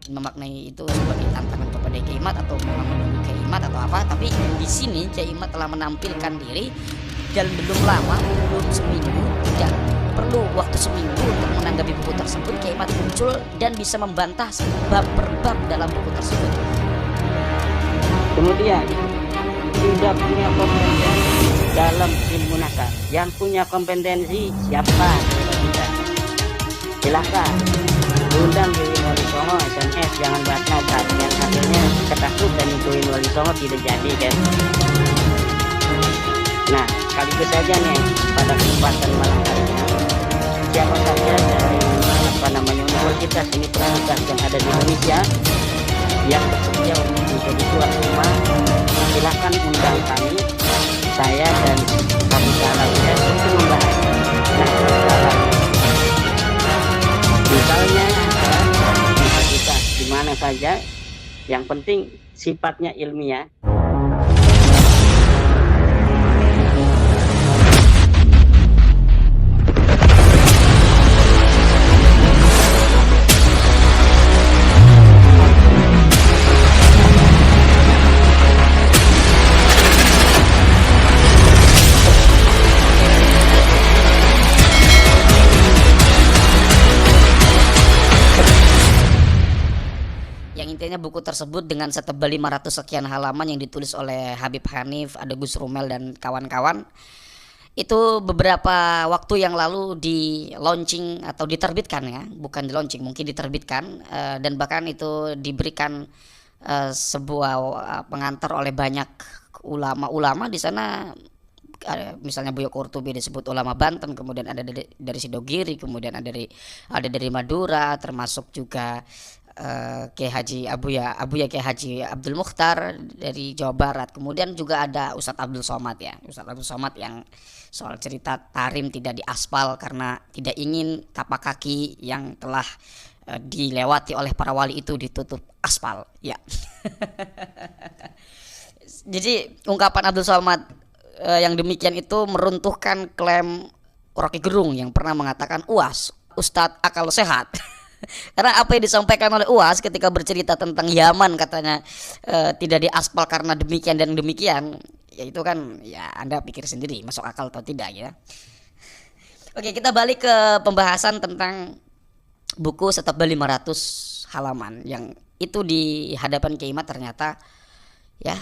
memaknai itu sebagai tantangan kepada Kiai Imad atau memang menunggu Kiai Imad atau apa, tapi di sini Kiai Imad telah menampilkan diri dan belum lama, belum seminggu, tidak perlu waktu seminggu untuk menanggapi buku tersebut, Kiai Imad muncul dan bisa membantah bab per bab dalam buku tersebut. Kemudian tidak punya kompetensi dalam ilmu nasab. Yang punya kompetensi siapa? Kita. Silahkan undang Dewi Wali Songo SMS, jangan bahas nasab. Yang hasilnya ketakutan Dewi Wali Songo tidak jadi kan. Nah, sekaligus saja nih pada kesempatan malam hari ini, siapa saja dari universitas yang ada di Indonesia yang bersedia untuk menjadi tuan rumah, silahkan undang kami, saya dan kami lainnya untuk membahas. Nah, sekarang misalnya universitas di mana saja, yang penting sifatnya ilmiah. Intinya buku tersebut dengan setebal 500 sekian halaman yang ditulis oleh Habib Hanif, ada Gus Rumel dan kawan-kawan, itu beberapa waktu yang lalu di launching atau diterbitkan ya, bukan di launching, mungkin diterbitkan, dan bahkan itu diberikan sebuah pengantar oleh banyak ulama-ulama di sana. Misalnya Buya Qurtubi disebut ulama Banten, kemudian ada dari Sidogiri, kemudian ada dari Madura, termasuk juga Kiai Haji Abuya Kiai Haji Abdul Mukhtar dari Jawa Barat. Kemudian juga ada Ustadz Abdul Somad ya, Ustadz Abdul Somad yang soal cerita tarim tidak diaspal karena tidak ingin tapak kaki yang telah dilewati oleh para wali itu ditutup aspal ya. Jadi ungkapan Abdul Somad yang demikian itu meruntuhkan klaim Rocky Gerung yang pernah mengatakan UAS Ustadz akal sehat. Karena apa yang disampaikan oleh UAS ketika bercerita tentang Yaman katanya tidak diaspal karena demikian dan demikian, ya itu kan ya Anda pikir sendiri masuk akal atau tidak ya. Oke, kita balik ke pembahasan tentang buku setebal 500 halaman yang itu di hadapan Kiai Imad ternyata ya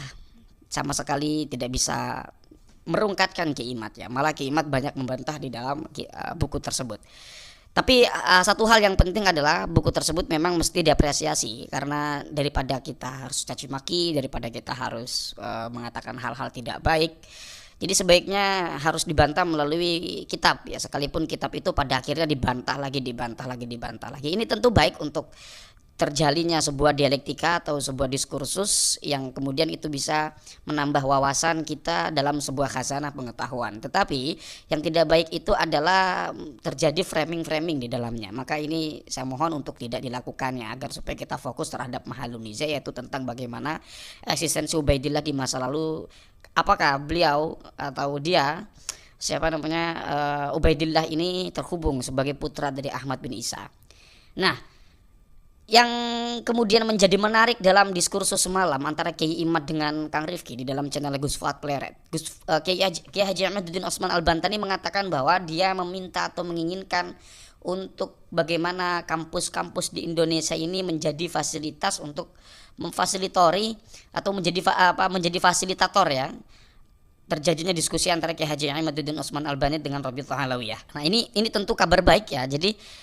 sama sekali tidak bisa merungkatkan Kiai Imad ya. Malah Kiai Imad banyak membantah di dalam buku tersebut. Tapi satu hal yang penting adalah buku tersebut memang mesti diapresiasi, karena daripada kita harus caci maki, daripada kita harus mengatakan hal-hal tidak baik, jadi sebaiknya harus dibantah melalui kitab ya, sekalipun kitab itu pada akhirnya dibantah lagi. Ini tentu baik untuk terjalinnya sebuah dialektika atau sebuah diskursus yang kemudian itu bisa menambah wawasan kita dalam sebuah khazanah pengetahuan. Tetapi yang tidak baik itu adalah terjadi framing di dalamnya. Maka ini saya mohon untuk tidak dilakukannya agar supaya kita fokus terhadap mahalun niza, yaitu tentang bagaimana eksistensi Ubaidillah di masa lalu. Apakah beliau atau dia Ubaidillah ini terhubung sebagai putra dari Ahmad bin Isa. Nah, yang kemudian menjadi menarik dalam diskursus semalam antara Kiai Imad dengan Kang Rifki di dalam channel Gus Fuad Pleret, Kiai Haji Ahmaduddin Osman Al-Bantani mengatakan bahwa dia meminta atau menginginkan untuk bagaimana kampus-kampus di Indonesia ini menjadi fasilitas untuk memfasilitori atau menjadi fasilitator ya terjadinya diskusi antara Kiai Haji Ahmaduddin Osman Al-Bantani dengan Rabi'atul Alawiyah. Nah, ini tentu kabar baik ya. Jadi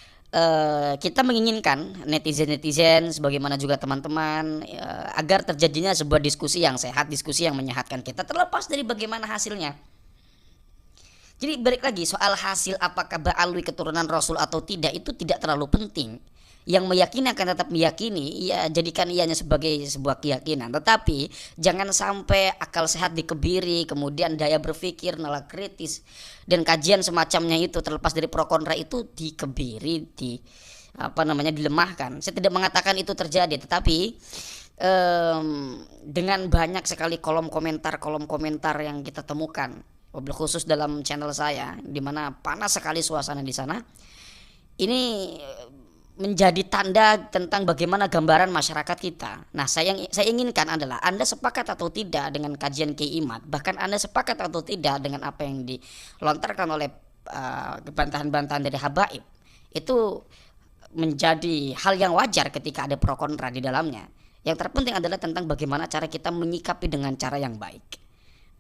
kita menginginkan netizen sebagaimana juga teman-teman agar terjadinya sebuah diskusi yang sehat, diskusi yang menyehatkan kita terlepas dari bagaimana hasilnya. Jadi balik lagi soal hasil, apakah Ba'alwi keturunan Rasul atau tidak, itu tidak terlalu penting. Yang meyakini akan tetap meyakini, ya jadikan ianya sebagai sebuah keyakinan. Tetapi jangan sampai akal sehat dikebiri, kemudian daya berpikir, nalar kritis dan kajian semacamnya itu terlepas dari pro kontra itu dikebiri, dilemahkan. Saya tidak mengatakan itu terjadi, tetapi dengan banyak sekali kolom komentar yang kita temukan, wabil khusus dalam channel saya, di mana panas sekali suasana di sana. Ini menjadi tanda tentang bagaimana gambaran masyarakat kita. Nah, saya inginkan adalah Anda sepakat atau tidak dengan kajian Kiai Imad, bahkan Anda sepakat atau tidak dengan apa yang dilontarkan oleh bantahan-bantahan dari habaib. Itu menjadi hal yang wajar ketika ada pro kontra di dalamnya. Yang terpenting adalah tentang bagaimana cara kita menyikapi dengan cara yang baik.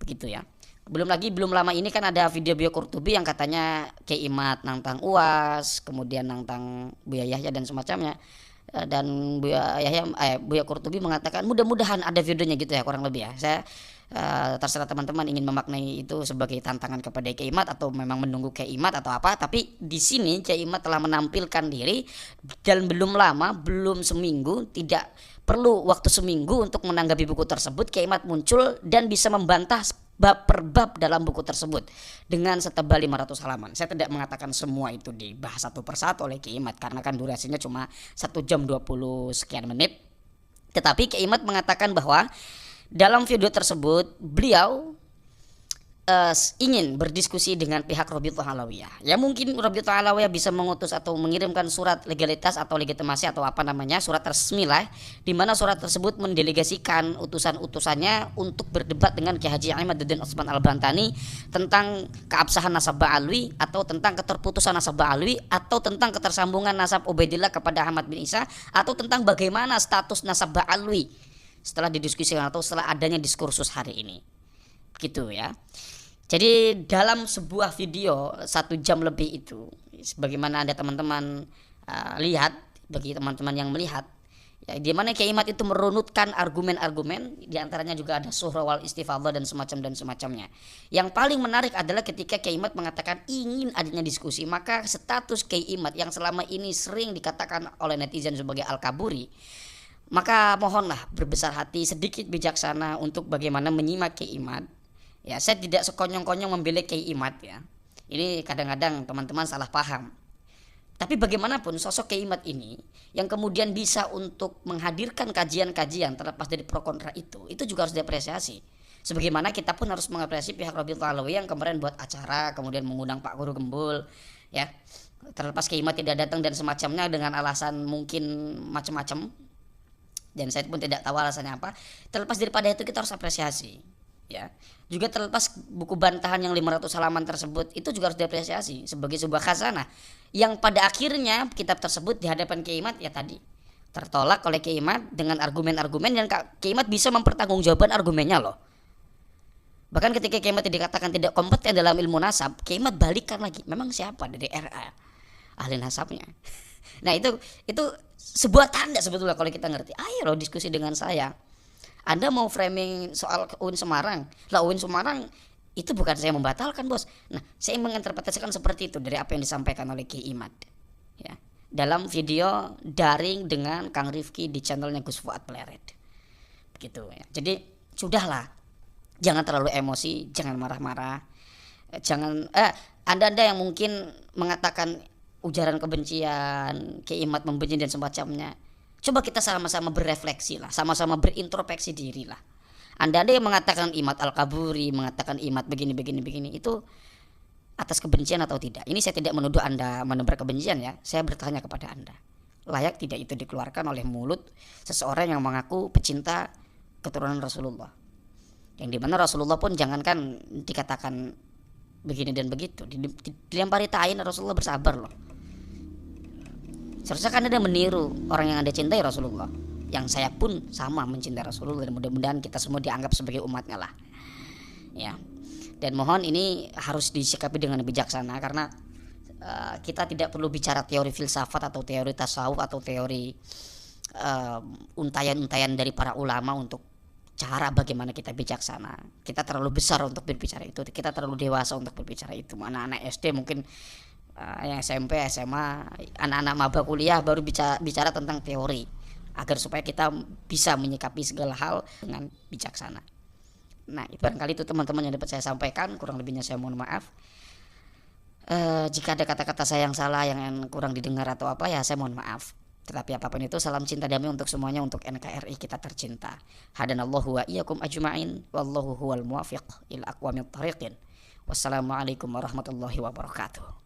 Begitu ya. Belum lama ini kan ada video Buya Qurtubi yang katanya Kiai Imad nantang UAS, kemudian nantang Buya Yahya dan semacamnya. Dan Buya Qurtubi mengatakan mudah-mudahan ada videonya gitu ya, kurang lebih ya. Saya terserah teman-teman ingin memaknai itu sebagai tantangan kepada Kiai Imad atau memang menunggu Kiai Imad atau apa, tapi di sini Kiai Imad telah menampilkan diri dan belum lama, belum seminggu, tidak perlu waktu seminggu untuk menanggapi buku tersebut, Kiai Imad muncul dan bisa membantah bab per bab dalam buku tersebut dengan setebal 500 halaman. Saya tidak mengatakan semua itu dibahas satu persatu oleh Kiai Imad karena kan durasinya cuma 1 jam 20 sekian menit. Tetapi Kiai Imad mengatakan bahwa dalam video tersebut beliau ingin berdiskusi dengan pihak Rabithah Alawiyah. Ya mungkin Rabithah Alawiyah bisa mengutus atau mengirimkan surat legalitas atau legitimasi atau apa namanya, surat resmi lah, di mana surat tersebut mendelegasikan utusan-utusannya untuk berdebat dengan Kiai Haji Imaduddin Utsman Al-Bantani tentang keabsahan nasab Ba'alwi atau tentang keterputusan nasab Ba'alwi atau tentang ketersambungan nasab Ubaidillah kepada Ahmad bin Isa atau tentang bagaimana status nasab Ba'alwi setelah didiskusikan atau setelah adanya diskursus hari ini. Gitu ya. Jadi dalam sebuah video 1 jam lebih itu, sebagaimana ada teman-teman lihat, bagi teman-teman yang melihat, ya, di mana Kiai Imad itu merunutkan argumen-argumen, diantaranya juga ada suhra wal istifadhah dan semacamnya. Yang paling menarik adalah ketika Kiai Imad mengatakan ingin adanya diskusi, maka status Kiai Imad yang selama ini sering dikatakan oleh netizen sebagai al-kaburi, maka mohonlah berbesar hati, sedikit bijaksana untuk bagaimana menyimak Kiai Imad. Ya, saya tidak sekonyong-konyong membela Kiai Imad ya. Ini kadang-kadang teman-teman salah paham. Tapi bagaimanapun sosok Kiai Imad ini yang kemudian bisa untuk menghadirkan kajian-kajian terlepas dari pro kontra itu juga harus diapresiasi. Sebagaimana kita pun harus mengapresiasi pihak Rabithah Alawiyah yang kemarin buat acara, kemudian mengundang Pak Guru Gembul, ya. Terlepas Kiai Imad tidak datang dan semacamnya dengan alasan mungkin macam-macam. Dan saya pun tidak tahu alasannya apa. Terlepas daripada itu kita harus apresiasi. Ya, juga terlepas buku bantahan yang 500 halaman tersebut itu juga harus diapresiasi sebagai sebuah khazanah yang pada akhirnya kitab tersebut di hadapan Kiai Imad ya tadi tertolak oleh Kiai Imad dengan argumen-argumen dan Kiai Imad bisa mempertanggungjawabkan argumennya loh. Bahkan ketika Kiai Imad dikatakan tidak kompeten dalam ilmu nasab, Kiai Imad balikan lagi, memang siapa dari RA ahli nasabnya. Nah itu sebuah tanda sebetulnya kalau kita ngerti. Ayo loh diskusi dengan saya. Anda mau framing soal UIN Semarang, lah UIN Semarang itu bukan saya membatalkan bos. Nah saya menginterpretasikan seperti itu dari apa yang disampaikan oleh Kiai Imad ya, dalam video daring dengan Kang Rifki di channelnya Gus Fuad Pleret begitu ya. Jadi sudahlah, jangan terlalu emosi, jangan marah-marah, jangan anda yang mungkin mengatakan ujaran kebencian, Kiai Imad membenci dan semacamnya. Coba kita sama-sama berefleksi lah, sama-sama berintrospeksi diri lah. Anda yang mengatakan Imad al-Kaburi, mengatakan Imad begini, itu atas kebencian atau tidak? Ini saya tidak menuduh Anda menebar kebencian ya. Saya bertanya kepada Anda, layak tidak itu dikeluarkan oleh mulut seseorang yang mengaku pecinta keturunan Rasulullah? Yang dimana Rasulullah pun jangankan dikatakan begini dan begitu, dilempari tain Rasulullah bersabar loh. Seharusnya kan Anda meniru orang yang Anda cintai Rasulullah. Yang saya pun sama mencintai Rasulullah dan mudah-mudahan kita semua dianggap sebagai umatnya lah. Ya. Dan mohon ini harus disikapi dengan bijaksana karena kita tidak perlu bicara teori filsafat atau teori tasawuf atau teori untayan-untayan dari para ulama untuk cara bagaimana kita bijaksana. Kita terlalu besar untuk berbicara itu. Kita terlalu dewasa untuk berbicara itu. Anak-anak SD mungkin yang SMP, SMA, anak-anak maba kuliah baru bicara tentang teori agar supaya kita bisa menyikapi segala hal dengan bijaksana. Nah, itu barangkali itu teman-teman yang dapat saya sampaikan. Kurang lebihnya saya mohon maaf. Jika ada kata-kata saya yang salah, yang kurang didengar atau apa ya saya mohon maaf. Tetapi apapun itu, salam cinta damai untuk semuanya, untuk NKRI kita tercinta. Hadanallahu wa iyyakum ajma'in wallahu huwal muwaffiq ila aqwamit thariqin. Wassalamualaikum warahmatullahi wabarakatuh.